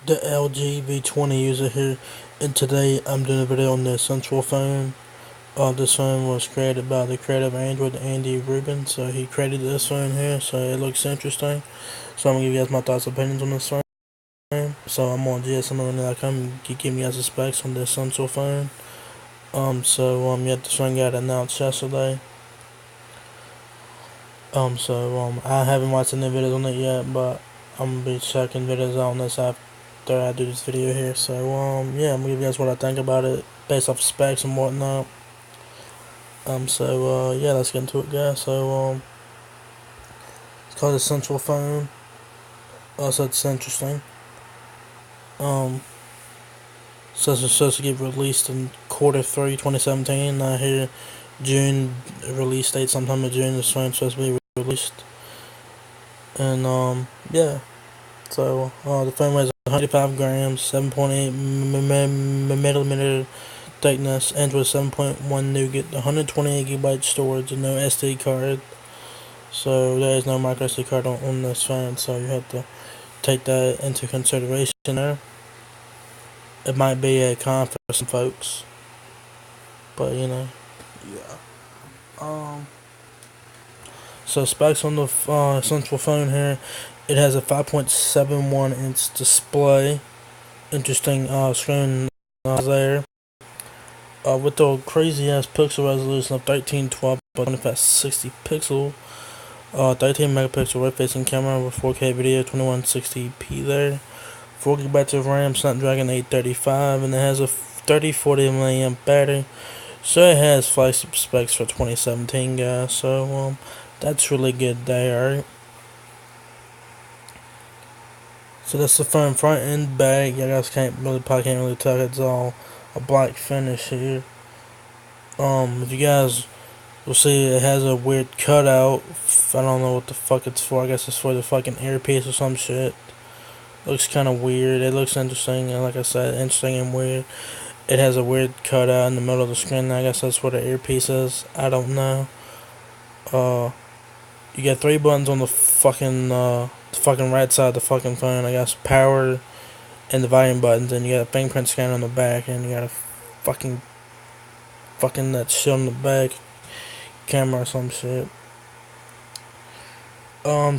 The LG V20 user here, and today I'm doing a video on the Essential phone. This phone was created by the creator of Android, Andy Rubin, so he created this phone here, so it looks interesting. So I'm going to give you guys my thoughts and opinions on this phone. So I'm on gsm.com, giving you guys the specs on the Essential phone. Yeah, this phone got announced yesterday. I haven't watched any videos on it yet, but I'm gonna be checking videos on this after I do this video here. Yeah, I'm gonna give you guys what I think about it based off specs and whatnot. Yeah, let's get into it, guys. It's called the Central Phone. So it's interesting. Um, it's supposed to get released in Q3 2017. I hear June release date sometime in June. This phone's supposed to be released, and yeah. The phone weighs 185 grams, 7.8 millimeter thickness, Android 7.1 nougat, 128 gigabyte storage, and no SD card. So there is no micro SD card on this phone, so you have to take that into consideration there. It might be a con for some folks, but yeah. So specs on the Central phone here. It has a 5.71 inch display. Interesting screen there. With the crazy ass pixel resolution of 1312 by 2560 pixel, 13 megapixel web facing camera with 4K video, 2160p there, 4 gigabytes of RAM, Snapdragon 835, and it has a 3040 mAh battery. So it has flash specs for 2017, guys. That's really good there. So that's the phone front and back. You guys probably can't really tell. It's all a black finish here. If you guys will see, it has a weird cutout. I don't know what the fuck it's for. I guess it's for the fucking earpiece or some shit. Looks kind of weird. It looks interesting, and like I said, interesting and weird. It has a weird cutout in the middle of the screen. I guess that's where the earpiece is. I don't know. You got 3 buttons on the fucking right side of the fucking phone. I guess power and the volume buttons, and you got a fingerprint scanner on the back, and you got a fucking that shit on the back camera or some shit. Yeah,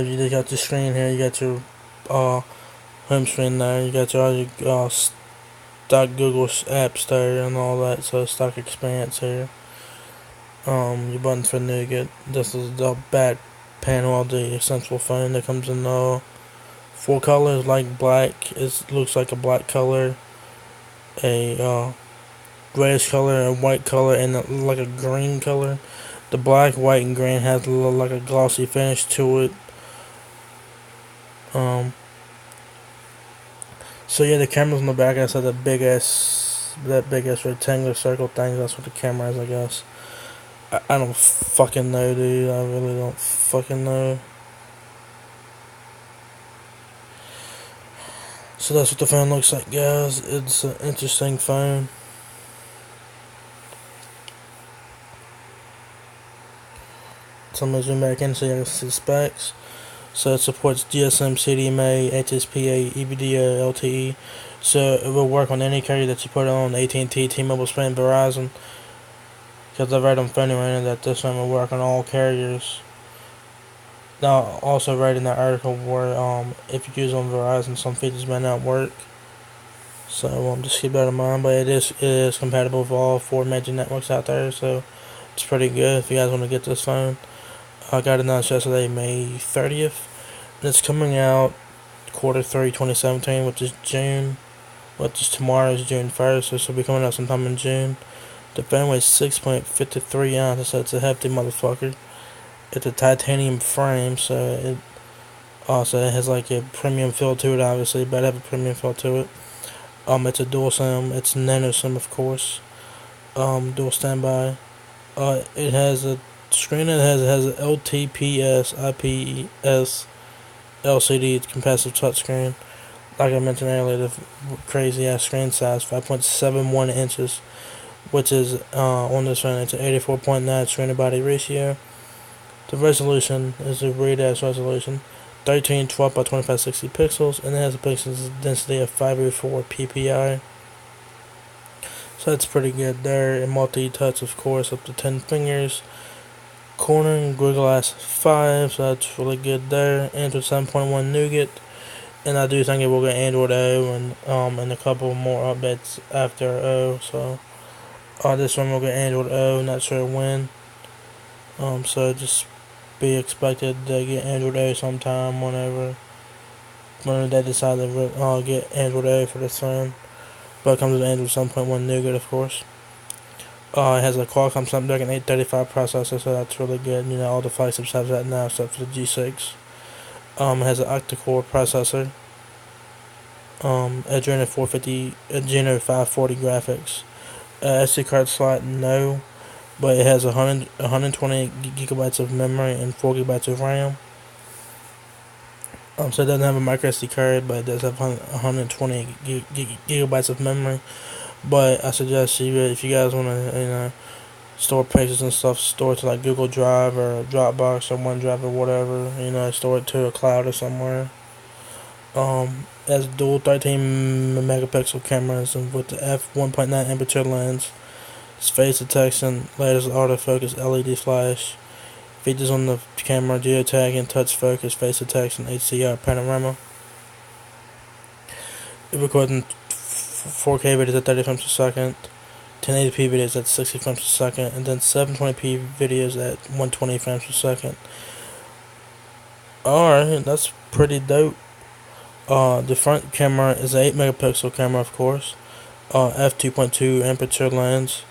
you just got the screen here. You got your home screen there. You got your stock Google apps there and all that. So stock experience here. Your buttons for nougat. This is the back panel of the Essential phone that comes in 4 colors, like black. It looks like a black color, a grayish color, a white color, and like a green color. The black, white, and green has like a glossy finish to it. So yeah, the camera's on the back. I said that big ass rectangular circle thing. That's what the camera is, I guess. I don't fucking know, dude. I really don't fucking know. So that's what the phone looks like, guys. It's an interesting phone. So I'm gonna zoom back in so you can see the specs. So it supports GSM, CDMA, HSPA, EVDO, LTE. So it will work on any carrier that you put on, AT&T, T-Mobile, Sprint, Verizon. Because I've read on PhoneRainer that this phone will work on all carriers. Now, also read in that article where if you use on Verizon, some features may not work. So just keep that in mind. But it is compatible with all 4 major networks out there. So it's pretty good if you guys want to get this phone. I got it announced yesterday, May 30th. And it's coming out Q3 2017, which is June. Which is tomorrow is June 1st. So this will be coming out sometime in June. The phone weighs 6.53 ounces, so it's a hefty motherfucker. It's a titanium frame, so it has like a premium feel to it. Obviously, but have a premium feel to it. It's a dual SIM. It's nano SIM, of course. Dual standby. It has a screen that has an LTPS IPS LCD. It's capacitive touchscreen. Like I mentioned earlier, the crazy ass screen size, 5.71 inches, which is on this one. It's an 84.9 screen to body ratio. The resolution is a read-ass resolution, 1312 by 2560 pixels, and it has a pixel density of 504 ppi. So that's pretty good there. And multi-touch, of course, up to 10 fingers. Cornering Google Glass 5, so that's really good there. Android 7.1 Nougat, and I do think it will get Android O and a couple more updates after O. So this one will get Android O, not sure when. So just be expected to get Android O sometime whenever they decide to get Android O for this phone. But it comes with Android 7.1 Nougat, of course. It has a Qualcomm Snapdragon 835 processor, so that's really good. You know, all the flagships have that now, except for the G6. It has an octa-core processor. Adreno 450, Adreno 540 graphics. SD card slot, no, but it has 120 gigabytes of memory and 4 gigabytes of RAM. So it doesn't have a micro SD card, but it does have 120 gigabytes of memory. But I suggest if you guys want to, store pictures and stuff, store it to like Google Drive or Dropbox or OneDrive or whatever, store it to a cloud or somewhere. It has dual 13 megapixel cameras and with the f1.9 aperture lens, it's face detection, latest autofocus LED flash, features on the camera, geotagging, touch focus, face detection, HDR panorama. It records in 4K videos at 30 frames per second, 1080p videos at 60 frames per second, and then 720p videos at 120 frames per second. Alright, that's pretty dope. The front camera is an 8 megapixel camera, of course. F2.2 aperture lens.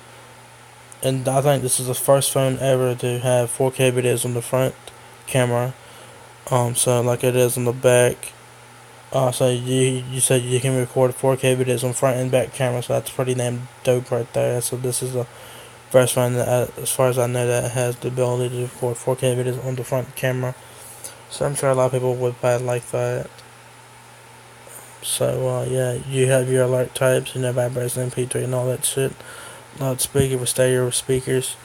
And I think this is the first phone ever to have 4K videos on the front camera. So like it is on the back. So you said you can record 4K videos on front and back camera, so that's pretty damn dope right there. So this is the first phone that, as far as I know, that has the ability to record 4K videos on the front camera. So I'm sure a lot of people would probably like that. So yeah, you have your alert types, vibration, MP3, and all that shit. Loudspeaker with stereo speakers.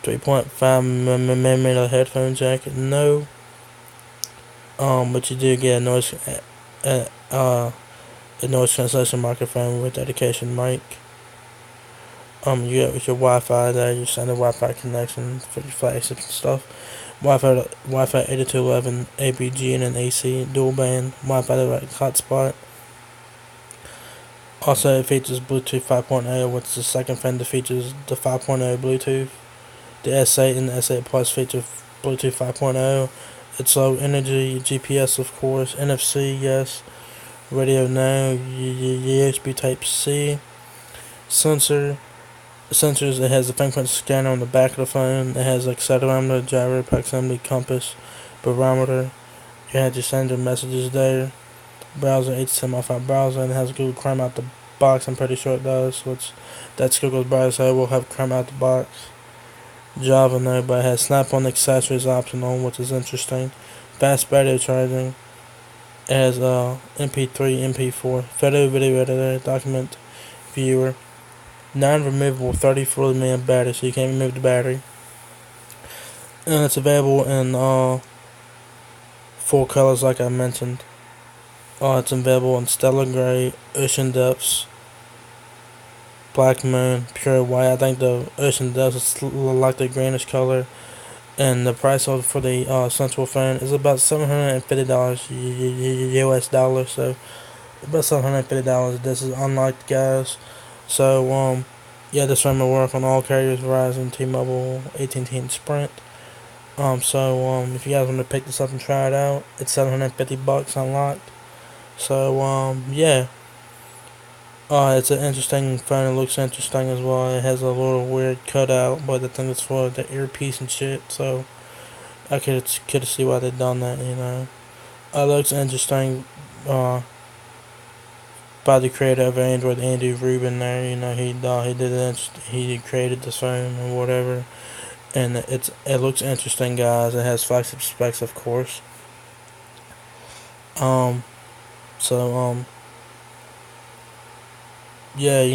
3.5mm headphone jack. No. But you do get a noise cancellation microphone with dedication mic. You got with your Wi-Fi there, your standard Wi-Fi connection for your flagships and stuff. Wi-Fi 8211 ABG and an AC dual band Wi-Fi direct hotspot. Also, it features Bluetooth 5.0, which is the second phone that features the 5.0 Bluetooth. The S8 and the S8 Plus feature Bluetooth 5.0. It's low energy, GPS, of course, NFC, yes, radio, no, USB Type-C. Sensors, it has a fingerprint scanner on the back of the phone. It has accelerometer, gyro, proximity, compass, barometer. You have your sender messages there. Browser, HTML5 browser, and it has Google Chrome out the box. I'm pretty sure it does, which that's Google's browser, so it will have Chrome out the box. Java, no, but it has Snap-on accessories optional, which is interesting. Fast battery charging. It has MP3, MP4, photo video editor, document viewer. Non-removable 30-40 mAh battery, so you can't remove the battery. And it's available in 4 colors, like I mentioned. It's available in Stellar Gray, Ocean Depths, Black Moon, Pure White. I think the Ocean Depths is like the greenish color. And the price for the Central phone is about $750 US dollars. So about $750. This is unlocked, guys. So yeah, this phone will work on all carriers: Verizon, T-Mobile, AT&T, and Sprint. If you guys want to pick this up and try it out, it's $750 unlocked. So yeah. It's an interesting phone. It looks interesting as well. It has a little weird cutout, but I think it's for the earpiece and shit. So I could see why they done that. It looks interesting. By the creator of Android, Andy Rubin. There, he created the phone or whatever, and it looks interesting, guys. It has flagship specs, of course. Yeah, they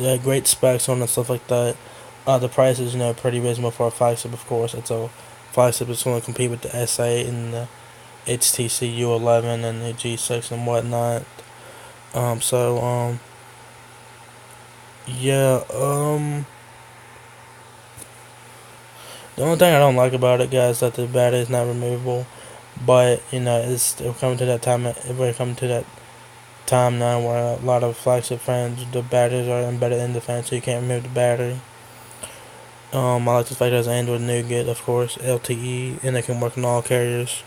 had great specs on it and stuff like that. The price is, pretty reasonable for a flagship, of course. It's a flagship that's going to compete with the S8 and the HTC U11 and the G6 and whatnot. Yeah. The only thing I don't like about it, guys, is that the battery is not removable. But we're coming to that time. We're coming to that time now where a lot of flagship phones, the batteries are embedded in the phone, so you can't remove the battery. I like the fact that it's Android Nougat, of course, LTE, and it can work on all carriers.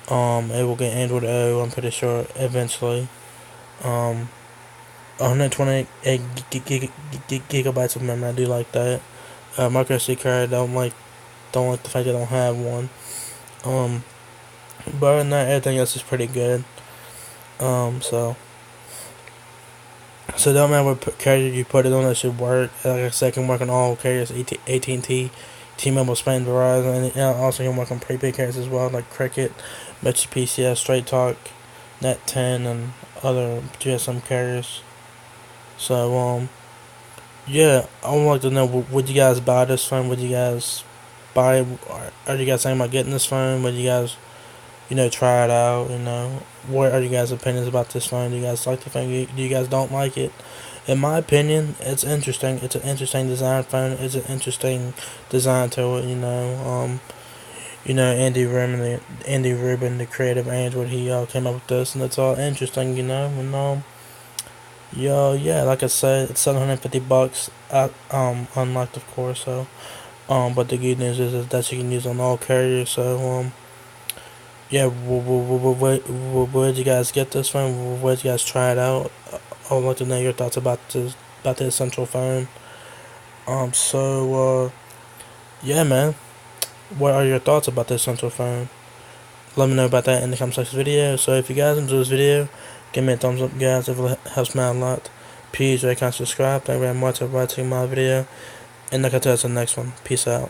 It will get Android O, I'm pretty sure, eventually. 128 gigabytes of memory, I do like that. Micro SD card, don't like the fact that I don't have one. But other than that, everything else is pretty good. So it don't matter what carrier you put it on, it should work. Like I said, it can work on all carriers, AT&T, T-Mobile, Spain, Verizon, and it also can work on prepaid carriers as well, like Cricket, Metro PCS, Straight Talk, Net 10, and other GSM carriers. So yeah, I would like to know, would you guys buy this phone? Would you guys buy? Are you guys thinking about getting this phone? Would you guys, try it out? What are you guys' opinions about this phone? Do you guys like the phone? Do you guys don't like it? In my opinion, it's interesting. It's an interesting design phone. It's an interesting design to it. Andy Rubin, the creative Android, he came up with this, and it's all interesting. Yeah, like I said, it's $750. Unlocked, of course. So, but the good news is that you can use on all carriers. So, yeah, where'd you guys get this from? Where'd you guys try it out? I would like to know your thoughts about the essential phone. Yeah, man. What are your thoughts about the essential phone? Let me know about that in the comment section video. So if you guys enjoyed this video, give me a thumbs up, guys. It helps me out a lot. Please like and subscribe. Thank you very much for watching my video. And look at us in the next one. Peace out.